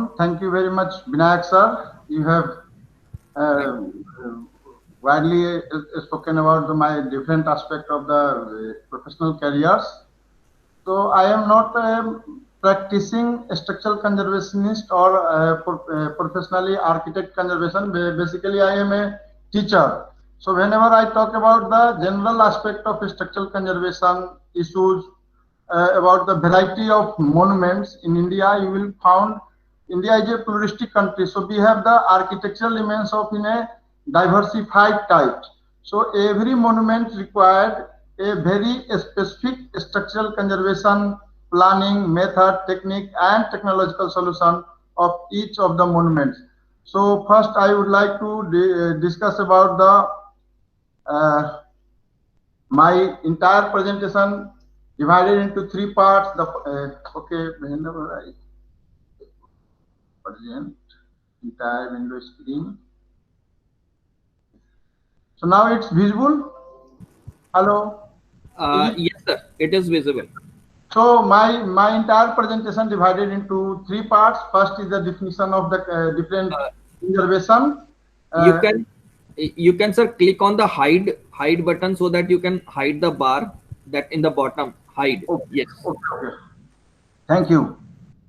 welcome. Thank you very much, Binayak sir. You have uh, widely spoken about my different aspect of the professional careers. So I am not a practicing structural conservationist or professionally architect conservation. Basically, I am a teacher. So whenever I talk about the general aspect of structural conservation issues, about the variety of monuments in India, you will find India is a pluralistic country. So we have the architectural elements of in a diversified type. So every monument required a very specific structural conservation planning method, technique, and technological solution of each of the monuments. So first, I would like to discuss about the my entire presentation divided into three parts. The okay, whenever I present entire window screen. So now it's visible. Hello. Yes, sir. It is visible. So my entire presentation divided into three parts. First is the definition of the different conservation. You can sir click on the hide button so that you can hide the bar that in the bottom hide. Okay, Yes. okay. Thank you.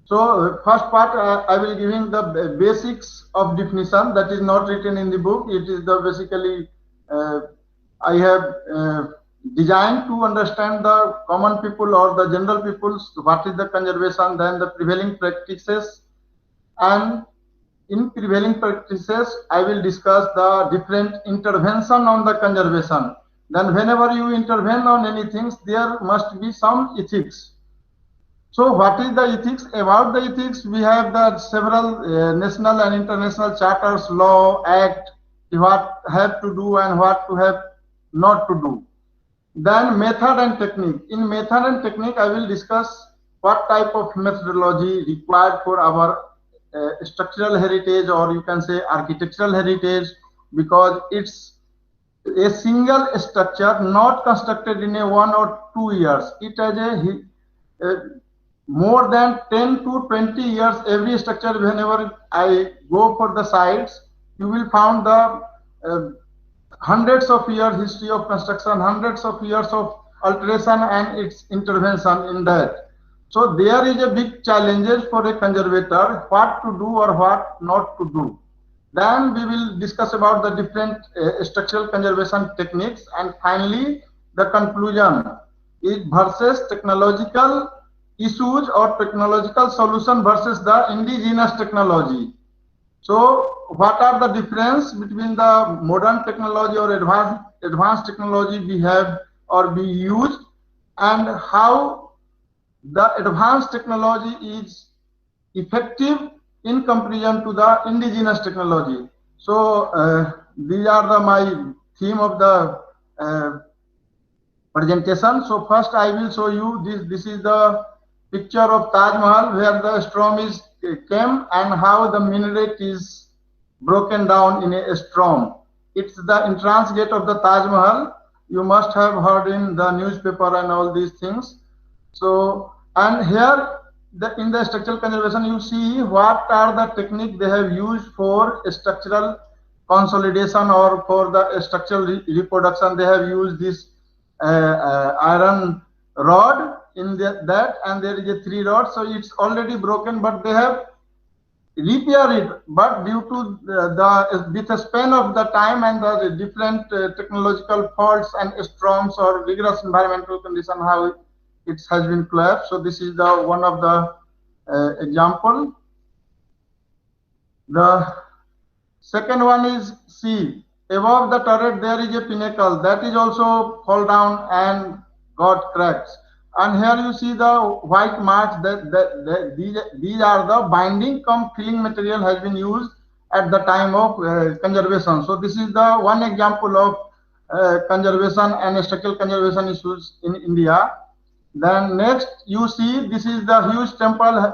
So first part I will giving the basics of definition that is not written in the book. It is the basically I have designed to understand the common people or the general peoples what is the conservation, then the prevailing practices, and in prevailing practices I will discuss the different intervention on the conservation. Then whenever you intervene on anything, there must be some ethics. So what is the ethics? About the ethics, we have the several national and international charters, law, act, what have to do and what to have not to do. Then method and technique. In method and technique, I will discuss what type of methodology required for our structural heritage, or you can say architectural heritage, because it's a single structure not constructed in a 1 or 2 years. It has a more than 10 to 20 years every structure. Whenever I go for the sites, you will find the hundreds of years history of construction, hundreds of years of alteration and its intervention in that. So there is a big challenges for a conservator what to do or what not to do. Then we will discuss about the different structural conservation techniques, and finally the conclusion is versus technological issues or technological solution versus the indigenous technology. So what are the difference between the modern technology or advanced technology we have or we use, and how the advanced technology is effective in comparison to the indigenous technology. So these are the my theme of the presentation. So first I will show you this. This is the picture of Taj Mahal where the storm is came and how the minaret is broken down in a storm. It's the entrance gate of the Taj Mahal. You must have heard in the newspaper and all these things. So, and here in the structural conservation, you see what are the technique they have used for structural consolidation or for the structural reproduction. They have used this iron rod in that, and there is a 3 rods. So it's already broken, but they have repair it, but due to with the span of the time and the different technological faults and storms or rigorous environmental condition, how it has been collapsed. So this is the one of the example. The second one is see above the turret there is a pinnacle that is also fall down and got cracks. And here you see the white marks that these are the binding cum filling material has been used at the time of conservation. So this is the one example of conservation and structural conservation issues in India. Then next you see this is the huge temple.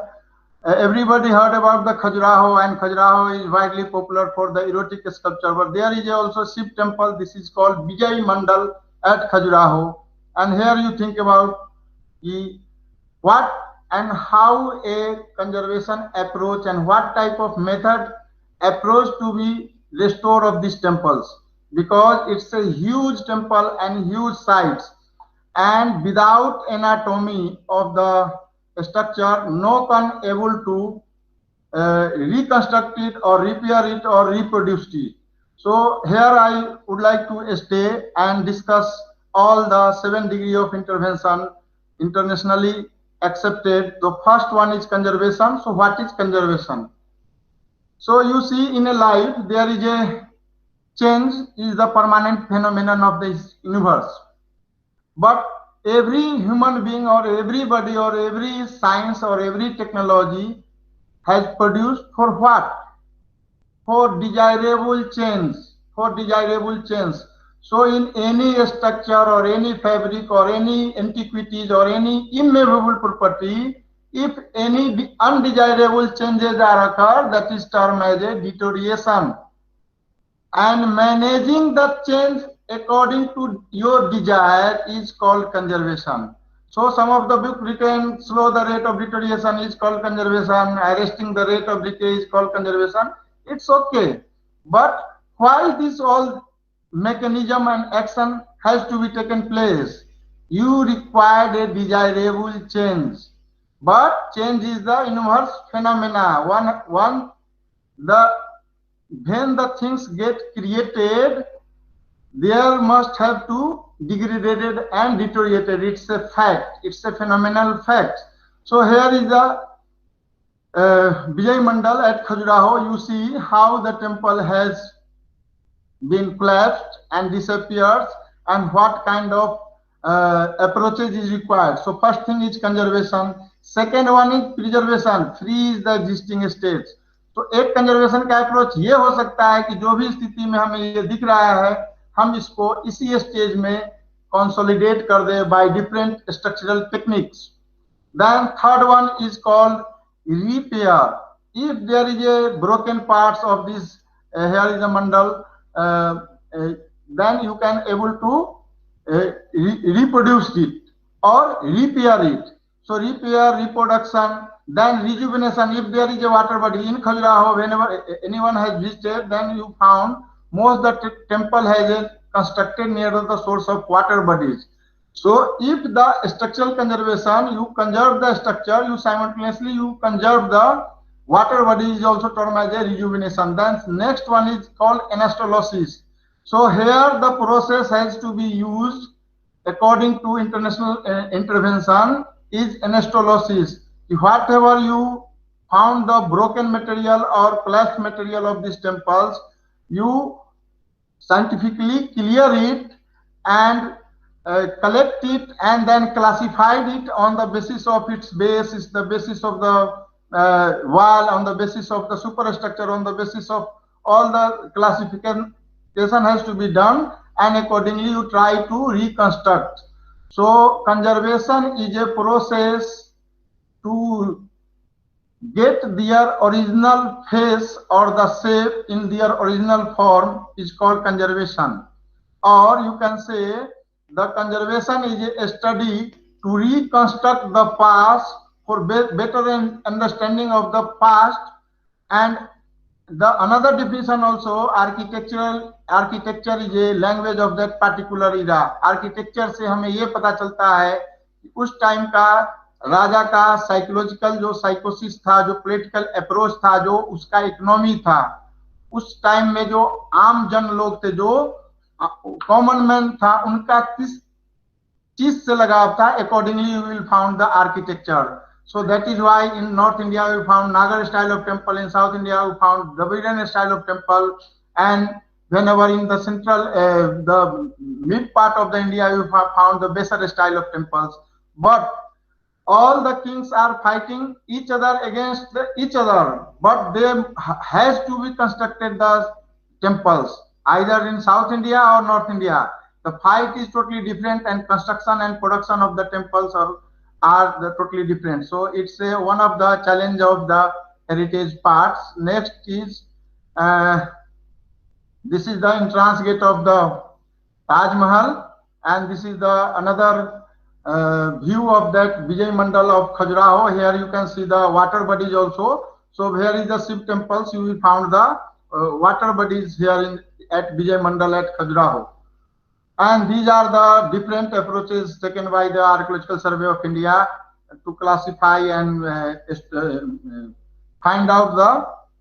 Everybody heard about the Khajuraho, and Khajuraho is widely popular for the erotic sculpture. But there is also Shiv temple. This is called Vijay Mandal at Khajuraho. And here you think about what and how a conservation approach and what type of method approach to be restored of these temples, because it's a huge temple and huge sites, and without anatomy of the structure no one able to reconstruct it or repair it or reproduce it. So here I would like to stay and discuss all the 7 degrees of intervention internationally accepted. The first one is conservation. So what is conservation? So you see in a life there is a change is the permanent phenomenon of this universe. But every human being or everybody or every science or every technology has produced for what? For desirable change. For desirable change. So in any structure or any fabric or any antiquities or any immovable property, if any undesirable changes are occurred, that is termed as a deterioration. And managing the change according to your desire is called conservation. So some of the book written, slow the rate of deterioration is called conservation, arresting the rate of decay is called conservation. It's okay. But why this all mechanism and action has to be taken place? You required a desirable change. But change is the inverse phenomena. When the things get created, there must have to degraded and deteriorated. It's a fact. It's a phenomenal fact. So here is the Vijay Mandal at Khajuraho. You see how the temple has been collapsed and disappears, and what kind of approaches is required. So first thing is conservation. Second one is preservation. Freeze the existing states. तो एक conservation का approach ये हो सकता है कि जो भी स्थिति में हमें ये दिख रहा है हम इसको इसी स्टेज में कंसोलिडेट कर दे by different structural techniques. Then third one is called repair. If there is a broken parts of this, here is a mandal, then you can able to reproduce it or repair it. So repair, reproduction, then rejuvenation. If there is a water body in Khajuraho, whenever anyone has visited, then you found most the temple has a constructed near the source of water bodies. So if the structural conservation, you conserve the structure, you simultaneously you conserve the water body is also termed as a rejuvenation. Then next one is called anastomosis. So here the process has to be used according to international intervention is anastomosis. Whatever you found the broken material or collapsed material of these temples, you scientifically clear it and collect it and then classified it on the basis of its base, is the basis of the wall, on the basis of the superstructure, on the basis of all the classification has to be done, and accordingly you try to reconstruct. So conservation is a process to get their original face or the shape in their original form is called conservation. Or you can say the conservation is a study to reconstruct the past for better understanding of the past. And the another definition also, architecture is a language of that particular era. Architecture से हमें ये पता चलता है कि उस time का राजा का साइकोलॉजिकल जो साइकोसिस था, जो पॉलिटिकल अप्रोच था, जो उसका इकोनॉमी था, उस टाइम में जो आम जन लोग थे, जो कॉमन मैन था, उनका किस चीज से लगाव था, accordingly you will found the architecture. So that is why in North India we found Nagar style of temple, in South India we found Dravidian style of temple, and whenever in the central, the mid part of the India you found the Besar style of temples. But all the kings are fighting each other against each other, but they has to be constructed the temples either in South India or North India. The fight is totally different, and construction and production of the temples are totally different. So it's one of the challenge of the heritage parts. Next is this is the entrance gate of the Taj Mahal, and this is the another view of that Vijay Mandal of Khajuraho. Here you can see the water bodies also. So here is the Shiv temples. You will find the water bodies here at Vijay Mandal at Khajuraho. And these are the different approaches taken by the Archaeological Survey of India to classify and find out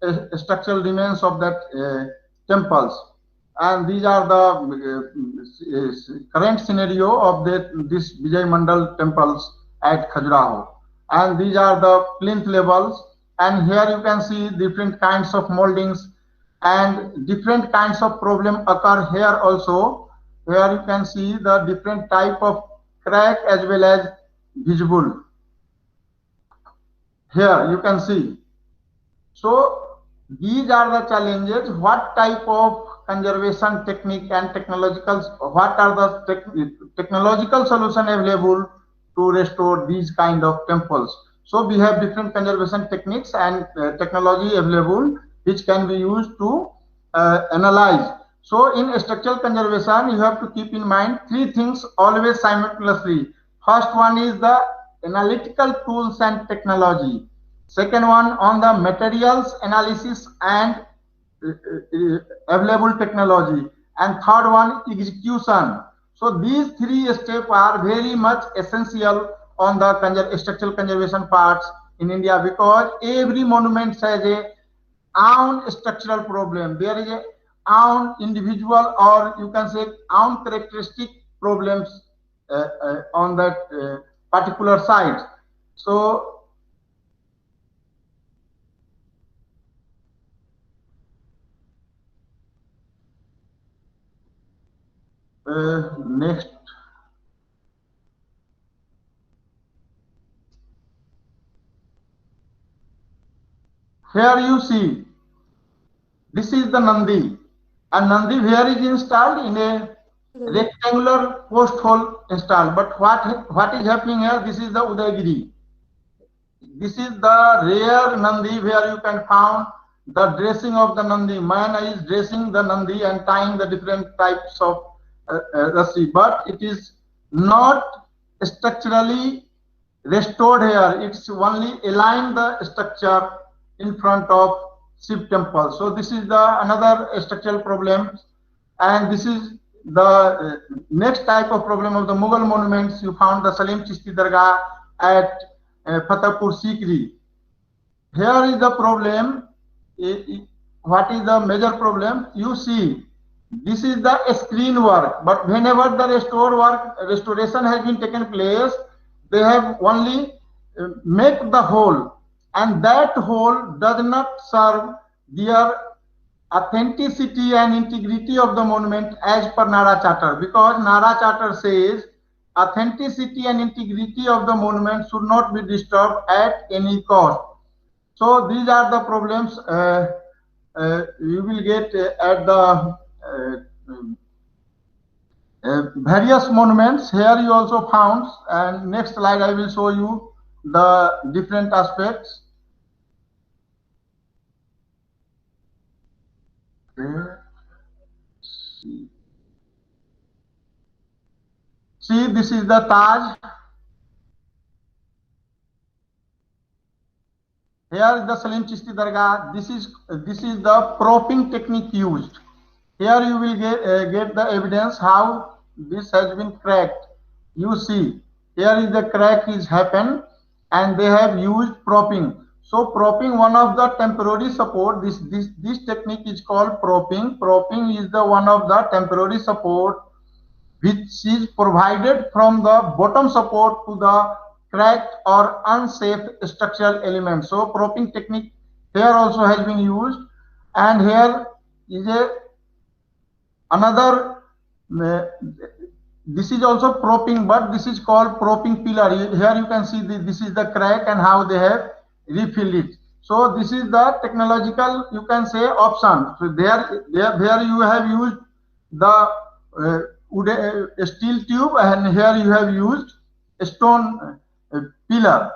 the structural remains of that temples. And these are the current scenario of this Vijay Mandal temples at Khajuraho. And these are the plinth levels. And here you can see different kinds of moldings and different kinds of problem occur here also. Here you can see the different type of crack as well as visible. Here you can see. So these are the challenges. What type of conservation technique and technological, what are the technological solution available to restore these kind of temples? So we have different conservation techniques and technology available which can be used to analyze. So in structural conservation, you have to keep in mind three things always simultaneously. First one is the analytical tools and technology. Second one on the materials analysis and available technology. And third one, execution. So these three steps are very much essential on the structural conservation parts in India, because every monument has a own structural problem. There is a own individual, or you can say own characteristic problems on that particular site. So next, here you see this is the Nandi, and Nandi where is installed in a rectangular post hole installed. But what is happening here? This is the Udayagiri. This is the rare Nandi where you can find the dressing of the Nandi. Man is dressing the Nandi and tying the different types of rassi, but it is not structurally restored here. It's only aligned the structure in front of Shiv temple. So this is the another structural problem, and this is the next type of problem of the Mughal monuments. You found the Salim Chishti Dargah at Fatehpur Sikri. Here is the problem. What is the major problem? You see, this is the screen work, but whenever the restoration has been taken place, they have only make the hole, and that hole does not serve their authenticity and integrity of the monument as per Nara Charter, because Nara Charter says authenticity and integrity of the monument should not be disturbed at any cost. So these are the problems you will get at the various monuments. Here you also found, and next slide I will show you the different aspects. See, this is the Taj. Here is the Salim Chishti Dargah. This is the propping technique used. Here you will get the evidence how this has been cracked. You see, here is the crack is happened, and they have used propping. So propping, one of the temporary support. This technique is called propping. Propping is the one of the temporary support which is provided from the bottom support to the cracked or unsafe structural element. So propping technique here also has been used, and here is another. This is also propping, but this is called propping pillar. Here you can see this is the crack and how they have refilled it. So this is the technological, you can say, option. So there you have used the steel tube, and here you have used a stone pillar.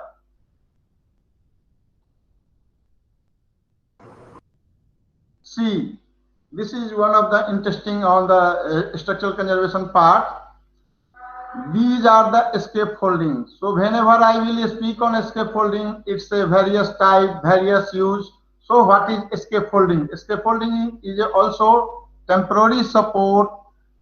See, this is one of the interesting on the structural conservation part. These are the scaffolding. So whenever I will speak on scaffolding, it's a various type, various use. So what is scaffolding? Scaffolding is also temporary support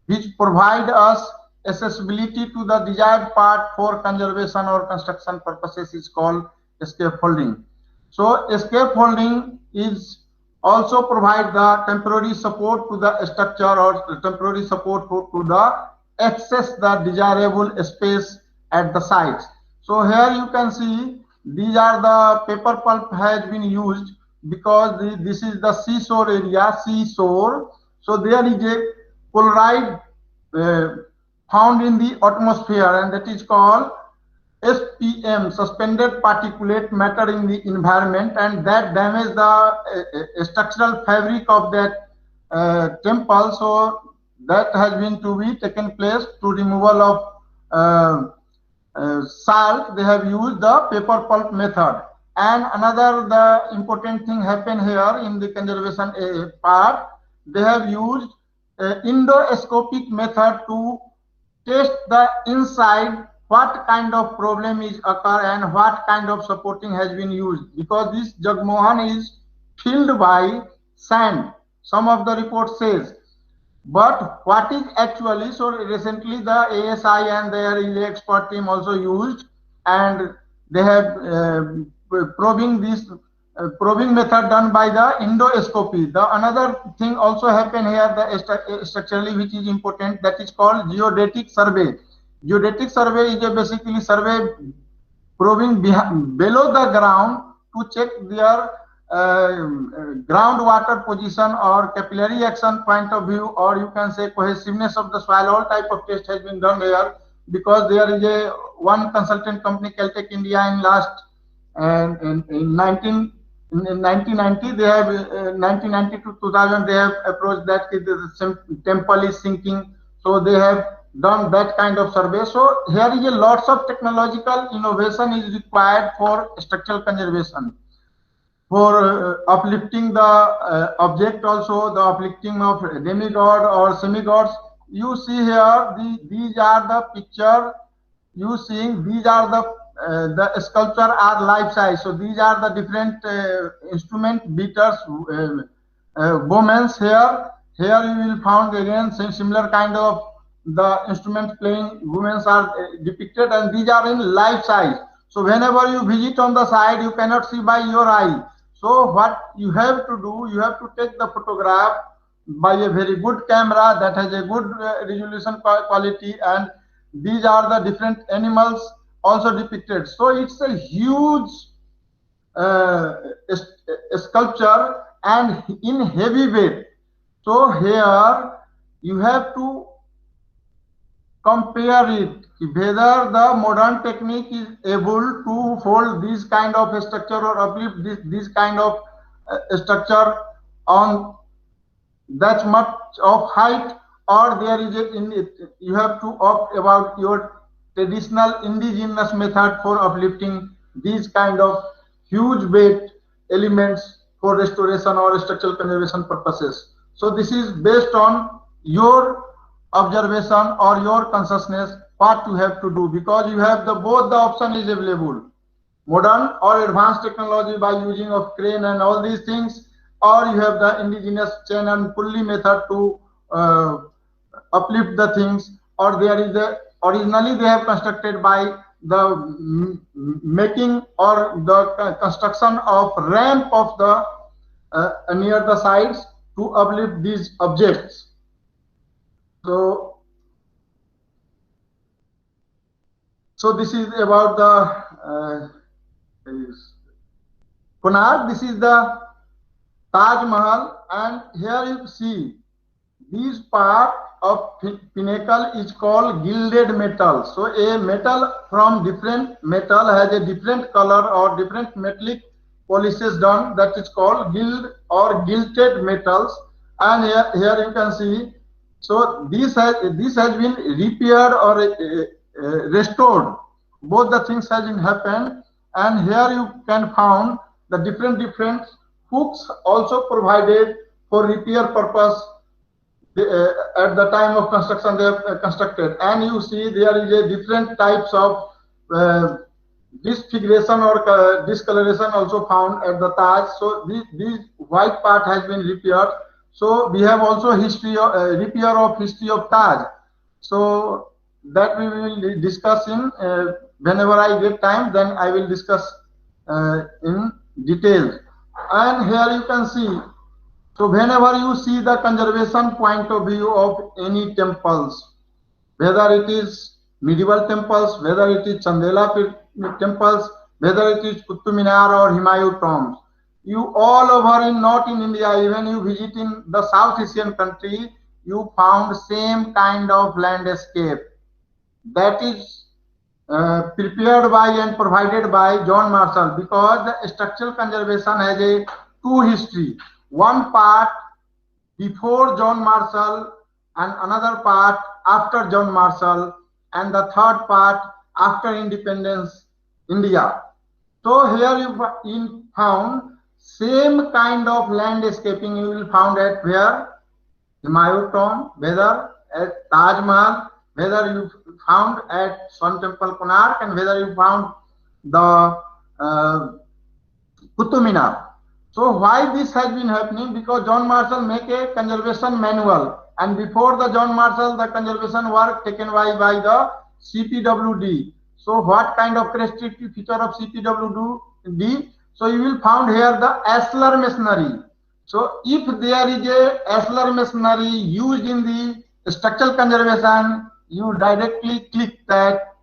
which provide us accessibility to the desired part for conservation or construction purposes is called scaffolding. So scaffolding is also provide the temporary support to the structure or temporary support to the access the desirable space at the sites. So here you can see these are the paper pulp has been used because this is the seashore area, seashore. So there is a chloride uh, found in the atmosphere and that is called SPM, suspended particulate matter in the environment, and that damage the structural fabric of that temple. So that has been to be taken place to removal of salt. They have used the paper pulp method. And another the important thing happened here in the conservation part. They have used endoscopic method to test the inside what kind of problem is occur and what kind of supporting has been used because this Jagmohan is filled by sand. Some of the report says, but what is actually so recently the ASI and their expert team also used and they have probing this probing method done by the endoscopy. The another thing also happen here the structurally which is important that is called geodetic survey. Geodetic survey is a basically survey probing below the ground to check their groundwater position or capillary action point of view, or you can say cohesiveness of the soil. All type of test has been done here because there is a one consultant company Caltech India in last in 1990 they have 1990 to 2000 they have approached that the temple is sinking, so they have done that kind of survey. So here is a lots of technological innovation is required for structural conservation, for uplifting the object, also the uplifting of demigod or semigods. You see here these are the picture you seeing, these are the sculpture are life size. So these are the different instrument beaters, bowmans here. Here you will find again similar kind of the instrument playing women are depicted and these are in life size. So whenever you visit on the side you cannot see by your eye. So what you have to do, you have to take the photograph by a very good camera that has a good resolution quality, and these are the different animals also depicted. So it's a huge uh, sculpture and in heavy weight. So here you have to compare it whether the modern technique is able to hold this kind of structure or uplift this kind of structure on that much of height, or there is a in it you have to opt about your traditional indigenous method for uplifting these kind of huge weight elements for restoration or structural conservation purposes. So this is based on your observation or your consciousness what you have to do, because you have the both the option is available, modern or advanced technology by using of crane and all these things, or you have the indigenous chain and pulley method to uplift the things, or there is a originally they have constructed by the making or the construction of ramp of the near the sides to uplift these objects. So this is about the Konark. This is the Taj Mahal, and here you see this part of pinnacle is called gilded metal. So a metal from different metal has a different color or different metallic polishes done, that is called gild or gilded metals. And here you can see, so this has been repaired or restored. Both the things has been happened, and here you can found the different hooks also provided for repair purpose at the time of construction they have constructed, and you see there is a different types of disfiguration or discoloration also found at the Taj. So this white part has been repaired. So we have also history of repair of history of Taj. So that we will discuss in whenever I get time. Then I will discuss in detail. And here you can see. So whenever you see the conservation point of view of any temples, whether it is medieval temples, whether it is Chandela temples, whether it is Qutub Minar or Humayun tombs, you all over in not in India, even you visit in the South Asian country, you found same kind of landscape that is prepared by and provided by John Marshall, because the structural conservation has a two history. One part before John Marshall and another part after John Marshall, and the third part after independence India. So here you found same kind of landscaping you will found at where Humayun tomb, whether at Taj Mahal, whether you found at Sun Temple Konark, and whether you found the Qutub Minar. So why this has been happening? Because John Marshall make a conservation manual, and before the John Marshall, the conservation work taken by the CPWD. So what kind of characteristic feature of CPWD? So you will found here the ashlar masonry. So if there is a ashlar masonry used in the structural conservation, you directly click that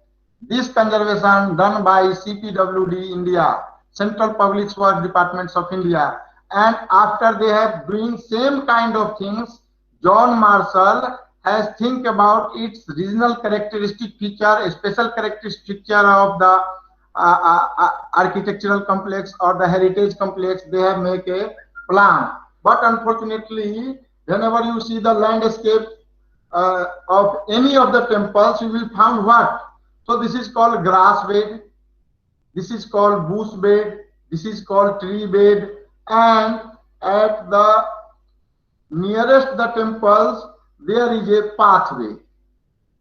this conservation done by CPWD India, Central Public Works Departments of India. And after they have doing same kind of things, John Marshall has think about its regional characteristic feature, a special characteristic feature of the architectural complex or the heritage complex. They have make a plan. But unfortunately, whenever you see the landscape of any of the temples, you will find what? So this is called grass bed, this is called bush bed, this is called tree bed, and at the nearest the temples there is a pathway.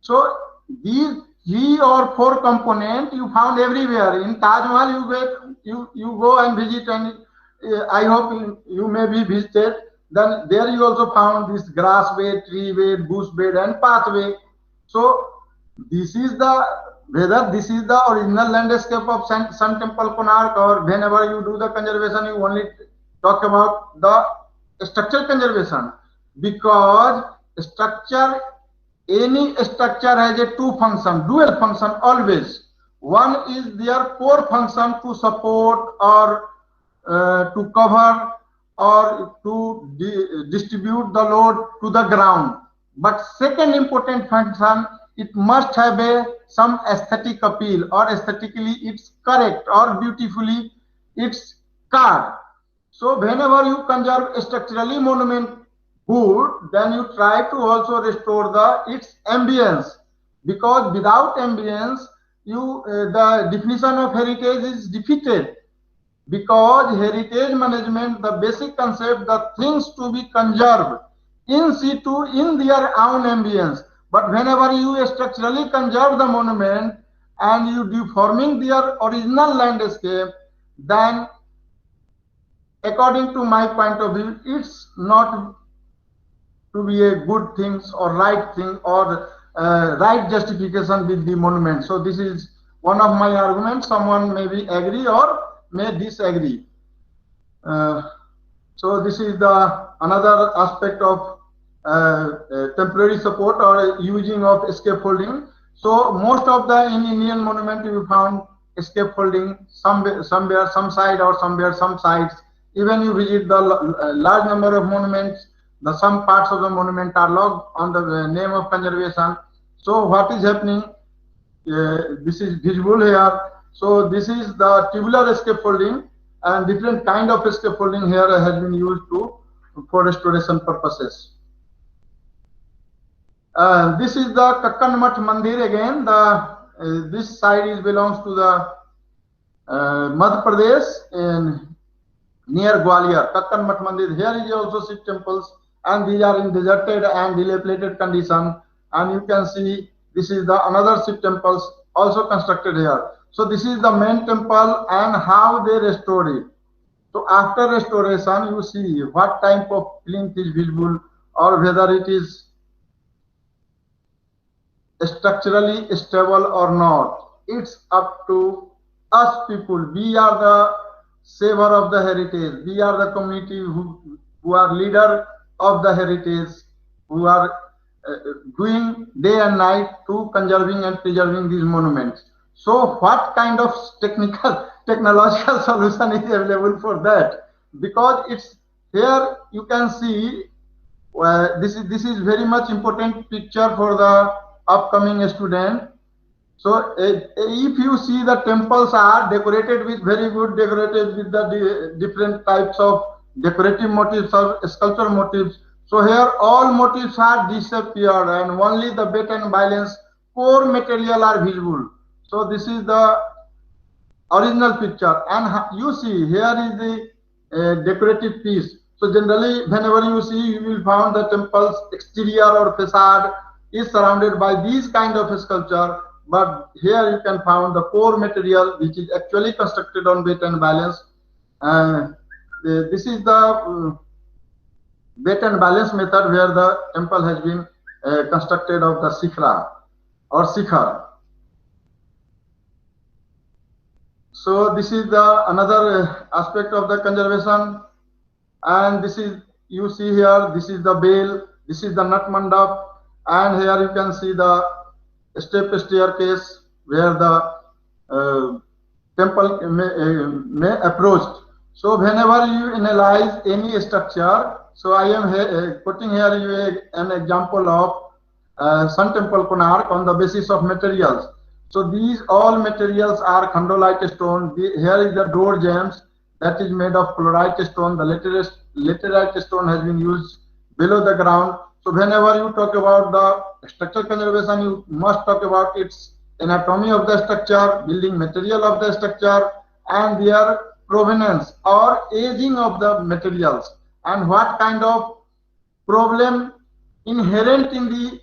So these 3 or 4 components you found everywhere. In Taj Mahal you go and visit, and I hope you may be visited. Then there you also found this grass bed, tree bed, bush bed, and pathway. So this is the, whether this is the original landscape of Sun Temple Konark, or whenever you do the conservation you only talk about the structural conservation, because structure, any structure has a two function, dual function always. One is their core function to support or to cover or to distribute the load to the ground. But second important function, it must have some aesthetic appeal, or aesthetically it's correct or beautifully it's carved. So whenever you conserve structurally monument good, then you try to also restore its ambience, because without ambience the definition of heritage is defeated. Because heritage management, the basic concept, the things to be conserved in situ in their own ambience. But whenever you structurally conserve the monument and you deforming their original landscape, then according to my point of view, it's not to be a good thing or right thing or right justification with the monument. So this is one of my arguments. Someone may be agree or may disagree. So this is the another aspect of temporary support or using of scaffolding. So most of the in Indian monument you found scaffolding somewhere, some side or somewhere, some sides. Even you visit the large number of monuments, the some parts of the monument are logged on the name of conservation. So what is happening? This is visible here. So this is the tubular scaffolding, and different kind of scaffolding here has been used for restoration purposes. This is the Kakkan Math Mandir again. This side belongs to the Madhya Pradesh in near Gwalior. Kakkan Math Mandir. Here is also Shiv temples and these are in deserted and dilapidated condition. And you can see this is the another Shiv temples also constructed here. So this is the main temple and how they restored it. So after restoration, you see what type of plinth is visible or whether it is structurally stable or not. It's up to us people. We are the saver of the heritage. We are the community who are leader of the heritage, who are uh, doing day and night to conserving and preserving these monuments. So what kind of technical technological solution is available for that? Because it's here you can see this is very much important picture for the upcoming student. So if you see the temples are decorated with very good decorated with the different types of decorative motifs or sculpture motifs. So here all motifs are disappeared and only the bait and violence core material are visible. So this is the original picture, and you see here is the decorative piece. So generally whenever you see, you will find the temple's exterior or facade is surrounded by these kind of sculpture, but here you can find the core material which is actually constructed on weight and balance. This is the weight and balance method where the temple has been constructed of the shikhra or shikhar. So this is the another aspect of the conservation, and this is you see here. This is the bell. This is the nut mandap, and here you can see the step staircase where the uh, temple may approach. So whenever you analyze any structure, so I am putting here you an example of Sun Temple Konark on the basis of materials. So these all materials are khandolite stone. Here is the door gems that is made of chlorite stone. The laterite stone has been used below the ground. So whenever you talk about the structural conservation, you must talk about its anatomy of the structure, building material of the structure, and their provenance or aging of the materials, and what kind of problem inherent in the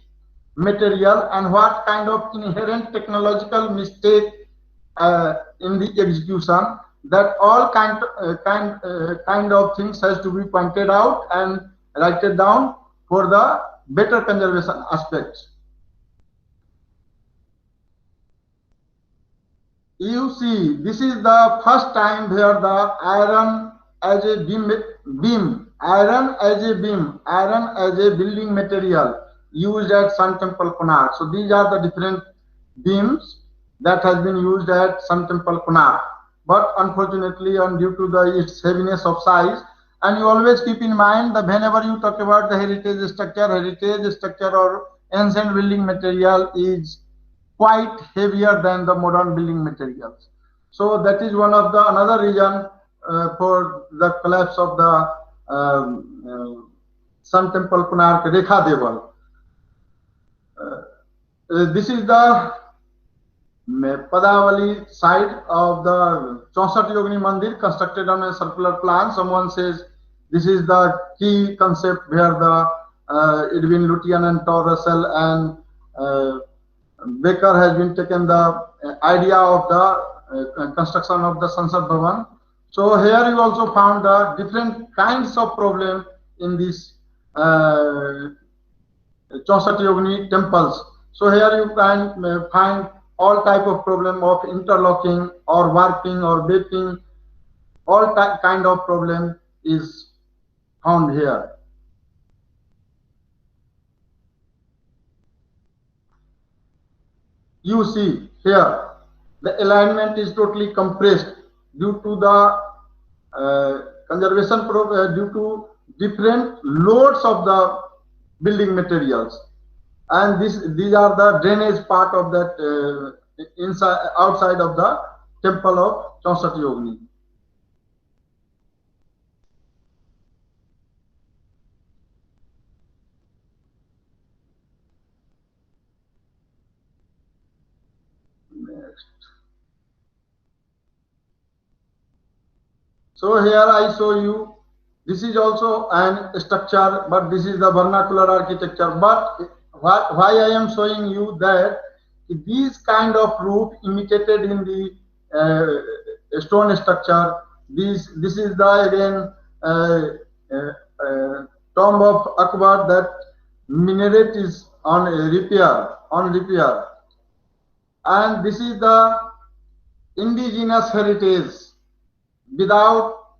material and what kind of inherent technological mistake in the execution. That all kind of things has to be pointed out and written down for the better conservation aspects. You see, this is the first time where the iron as a iron as a building material used at Sun Temple Konark. So these are the different beams that has been used at Sun Temple Konark. But unfortunately, and due to the its heaviness of size, and you always keep in mind that whenever you talk about the heritage structure or ancient building material is quite heavier than the modern building materials. So that is one of the another reason for the collapse of the Sun Temple Konark Rekha Deval. This is the Padavali side of the 64 Yogini Mandir constructed on a circular plan. Someone says this is the key concept where the Edwin Lutyens and Tor Russell and Baker has been taken the idea of the construction of the Sansad Bhavan. So here you also found the different kinds of problem in these 64 Yogini temples. So here you can find all type of problem of interlocking or warping or baking. All kind of problem is found here. You see here the alignment is totally compressed due to the conservation due to different loads of the building materials, and these are the drainage part of that inside outside of the temple of Chaunsat Yogini. Next. So here I show you This is also an structure, but this is the vernacular architecture. But why I am showing you that these kind of roof imitated in the stone structure. This is the again tomb of Akbar. That minaret is on repair, and this is the indigenous heritage. Without,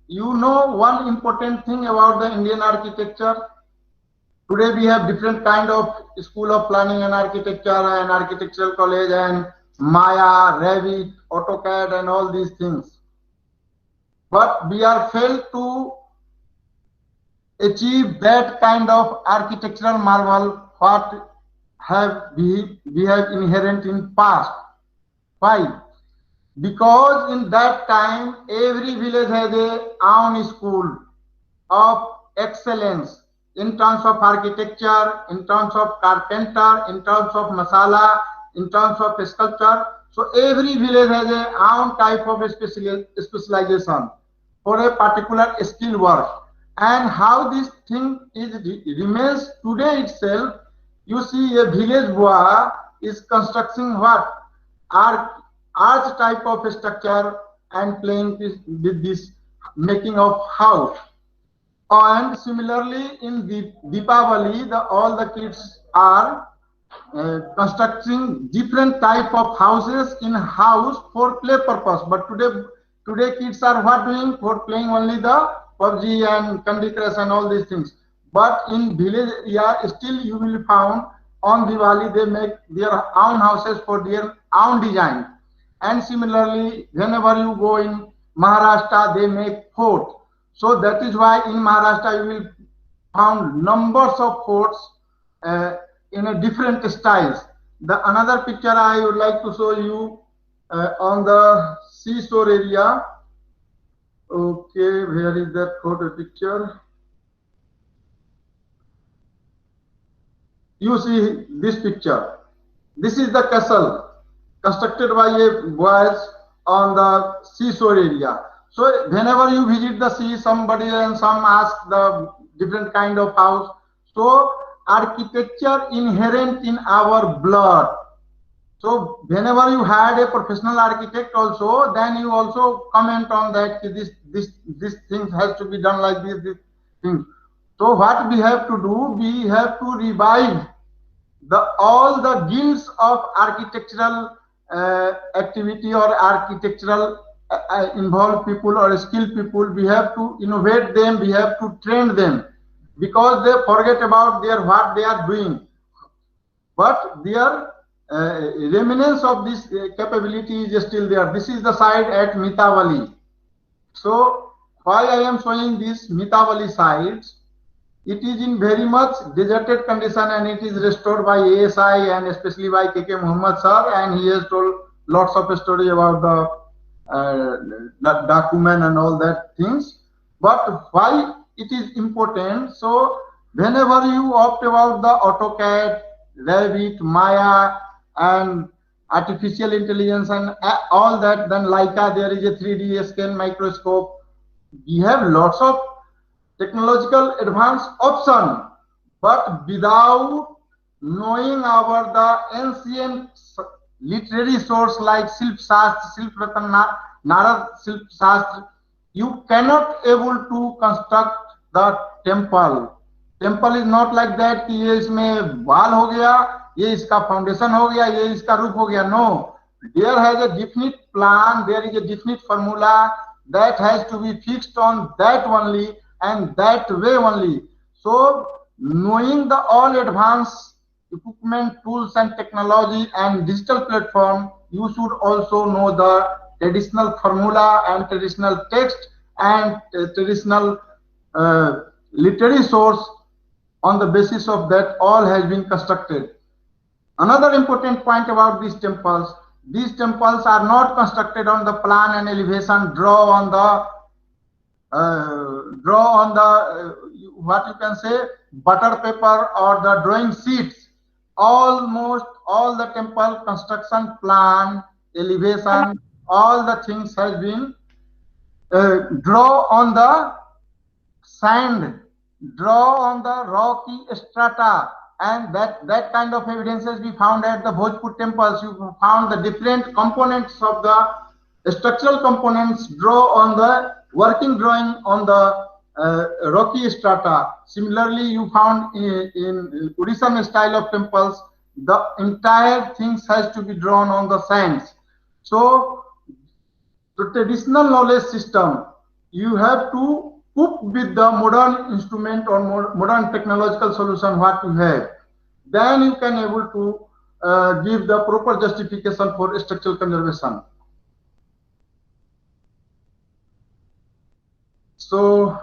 you know, one important thing about the Indian architecture. Today we have different kind of school of planning and architecture and architectural college and Maya, Revit, AutoCAD and all these things. But we are failed to achieve that kind of architectural marvel what we have inherent in past. Why? Because in that time every village has a own school of excellence in terms of architecture, in terms of carpenter, in terms of masala, in terms of sculpture. So every village has a own type of specialization for a particular skill work. And how this thing remains today itself. You see a village boy is constructing what? Arch type of structure and playing with this making of house. And similarly in the Deepavali, all the kids are constructing different type of houses in house for play purpose. But today kids are what doing? For playing only the PUBG and Candy Crush and all these things. But in village, yeah, still you will found on Diwali they make their own houses for their own design. And similarly, whenever you go in Maharashtra, they make fort. So that is why in Maharashtra you will found numbers of forts in a different styles. The another picture I would like to show you on the seashore area. Okay, where is that photo picture? You see this picture. This is the castle constructed by a boys on the seashore area. So whenever you visit the sea, somebody and some ask the different kind of house. So architecture inherent in our blood. So whenever you had a professional architect also, then you also comment on that this thing has to be done like this thing. So what we have to do, we have to revive all the guilds of architectural activity or architectural involved people or skilled people. We have to innovate them, we have to train them, because they forget about what they are doing, but their remnants of this capability is still there. This is the site at Mitavali. So why I am showing this Mitavali sites, it is in very much deserted condition and it is restored by ASI and especially by KK Muhammad sir, and he has told lots of story about the document and all that things. But why it is important? So whenever you opt about the AutoCAD, Revit, Maya and artificial intelligence and all that, then Leica, there is a 3D scan microscope. We have lots of technological advanced option, but without knowing our the ancient literary source like Silp Shastra, Silp Ratan Narad Silp Shastra, you cannot able to construct the temple. Temple is not like that कि ये इसमें wall हो गया, ये इसका foundation हो गया, ये इसका roof हो गया. No, there has a definite plan, there is a definite formula that has to be fixed on that only and that way only. So knowing the all advanced equipment, tools and technology and digital platform, you should also know the traditional formula and traditional text and traditional literary source. On the basis of that, all has been constructed. Another important point about these temples are not constructed on the plan and elevation draw on the what you can say butter paper or the drawing sheets. Almost all the temple construction plan, elevation, all the things has been draw on the sand draw on the rocky strata, and that kind of evidences we found at the Bhojpur temples. You found the different components of the structural components draw on the working drawing on the rocky strata. Similarly, you found in Odishan style of temples, the entire things has to be drawn on the sands. So the traditional knowledge system, you have to cope with the modern instrument or modern technological solution what you have. Then you can able to give the proper justification for structural conservation. So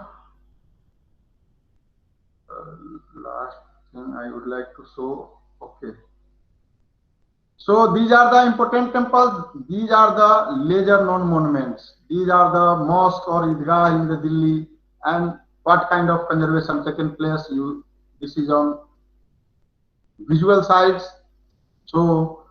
last thing I would like to show. Okay. So these are the important temples. These are the lesser known monuments. These are the mosque or Idgah in the Delhi, and what kind of conservation taken place. This is on visual sides. So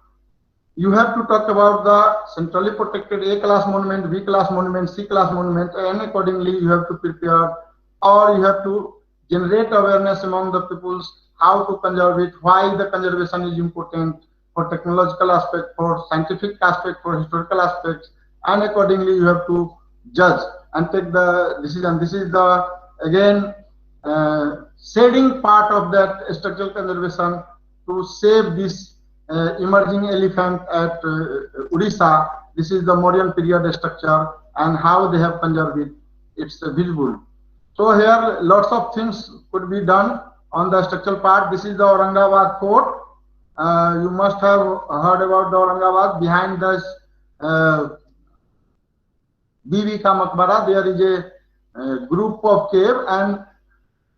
you have to talk about the centrally protected A class monument, B class monument, C class monument, and accordingly you have to prepare, or you have to generate awareness among the peoples how to conserve it, why the conservation is important for technological aspect, for scientific aspect, for historical aspects, and accordingly you have to judge and take the decision. This is the again shading part of that structural conservation to save this emerging elephant at Odisha. This is the Mauryan period structure and how they have conserved it. It's visible. So here lots of things could be done on the structural part. This is the Aurangabad fort. You must have heard about the Aurangabad. Behind this Bibi Ka Maqbara, there is a group of cave, and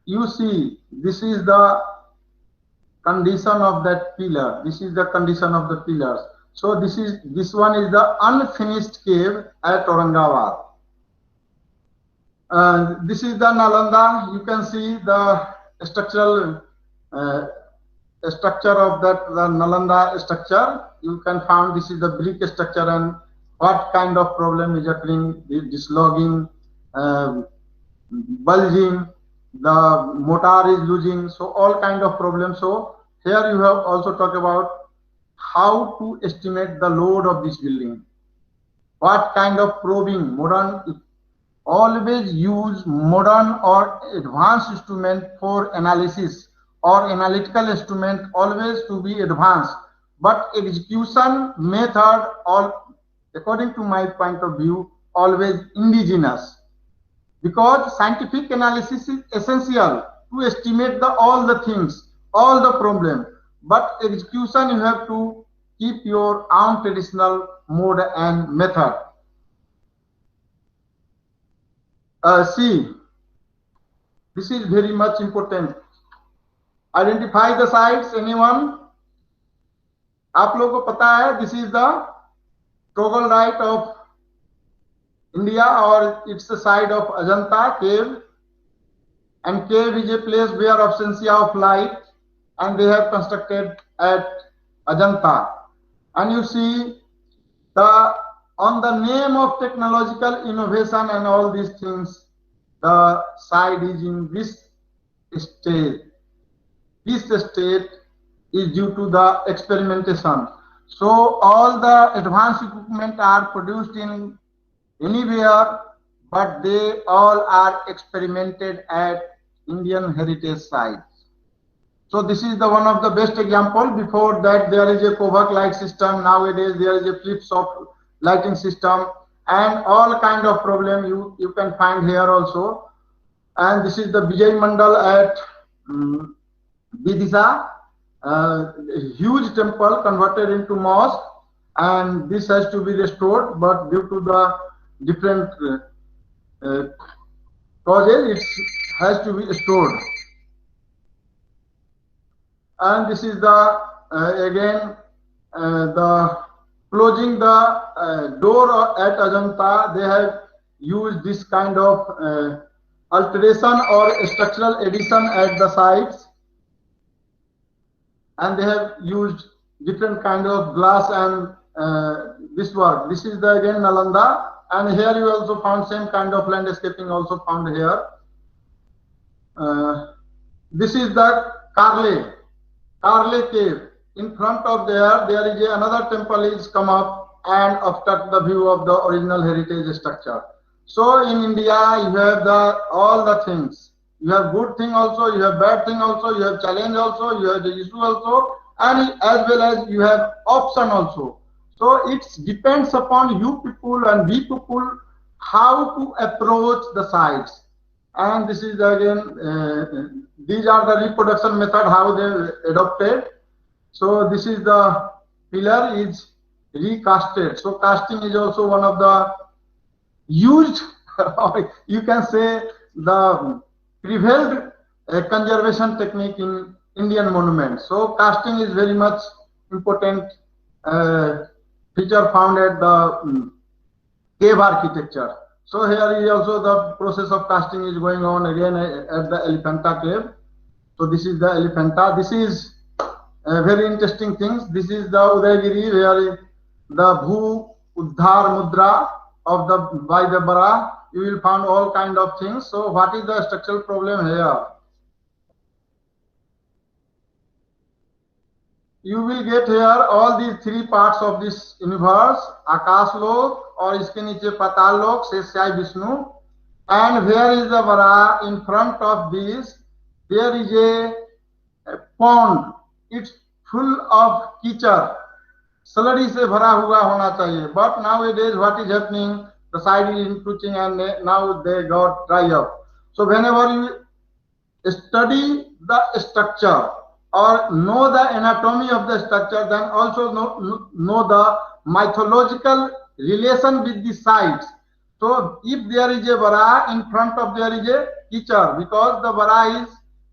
you see this is the condition of that pillar. This is the condition of the pillars. So this one is the unfinished cave at Aurangabad. This is the Nalanda. You can see the structural structure of that the Nalanda structure. You can find this is the brick structure and what kind of problem is occurring, dislogging, bulging, the mortar is losing, so all kind of problems. So here you have also talked about how to estimate the load of this building, what kind of probing, modern, always use modern or advanced instrument for analysis or analytical instrument always to be advanced, but execution method, all according to my point of view, always indigenous, because scientific analysis is essential to estimate all the things, all the problem, but execution you have to keep your own traditional mode and method. See, this is very much important. Identify the sites. Anyone? आप लोगों को पता है this is the troglodyte of India, or it's the site of Ajanta cave, and cave is a place where absence of light, and they have constructed at Ajanta. And you see the on the name of technological innovation and all these things, the site is in this state. This state is due to the experimentation. So all the advanced equipment are produced in anywhere, but they all are experimented at Indian heritage sites. So this is the one of the best example. Before that, there is a covert light system. Nowadays, there is a flips of lighting system, and all kind of problem you can find here also. And this is the Vijay Mandal at Vidisha, a huge temple converted into mosque, and this has to be restored, but due to the different causes, it has to be restored. And this is the again the closing the door at Ajanta. They have used this kind of alteration or structural addition at the sites, and they have used different kind of glass and this work. This is the again Nalanda, and here you also found same kind of landscaping also found here. This is the Karle cave. In front of there is another temple is come up and obstruct the view of the original heritage structure. So in India, you have all the things. You have good thing also, you have bad thing also, you have challenge also, you have the issue also, and as well as you have option also. So it depends upon you people and we people how to approach the sites. And this is again, these are the reproduction method how they adopted. So this is the pillar is recasted. So casting is also one of the used, or you can say the prevailed conservation technique in Indian monuments. So casting is very much important feature found at the cave architecture. So here is also the process of casting is going on again at the Elephanta cave. So this is the Elephanta. This is very interesting things. This is the Udayagiri where the Bhu Uddhar Mudra of the by the Bara. You will find all kind of things. So what is the structural problem here? You will get here all these three parts of this universe, Akash Lok, or iske niche Patal Lok, Sheshai Vishnu. And where is the Vara? In front of this, there is a pond. It's full of कीचड़, slurry से भरा हुआ होना चाहिए. But nowadays, what is happening? The side is encroaching and now they got dry up. So whenever you study the structure or know the anatomy of the structure, then also know the mythological relation with the sites. So if there is a Vara, in front of there is a कीचड़, because the Vara is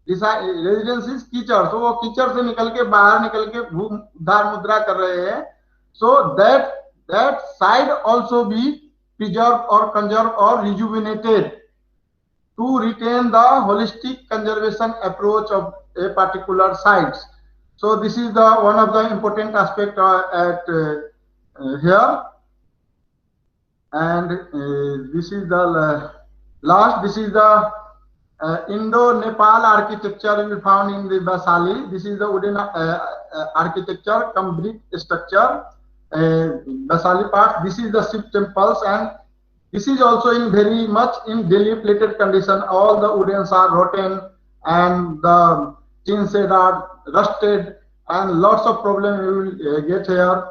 residence is कीचड़. तो वो कीचड़ से निकल के बाहर निकल के भू उद्धार मुद्रा कर रहे हैं. So that side also be preserve और कंजर्व और rejuvenated to retain the holistic conservation approach of a particular sites. So this is the one of the important aspect at here. And this is the last. This is the Indo-Nepal architecture you will found in the Basali. This is the wooden architecture, come brick structure, Basali part. This is the Shiv temples, and this is also in very much in dilapidated condition. All the woodens are rotten and the tin shed are rusted, and lots of problem you will get here.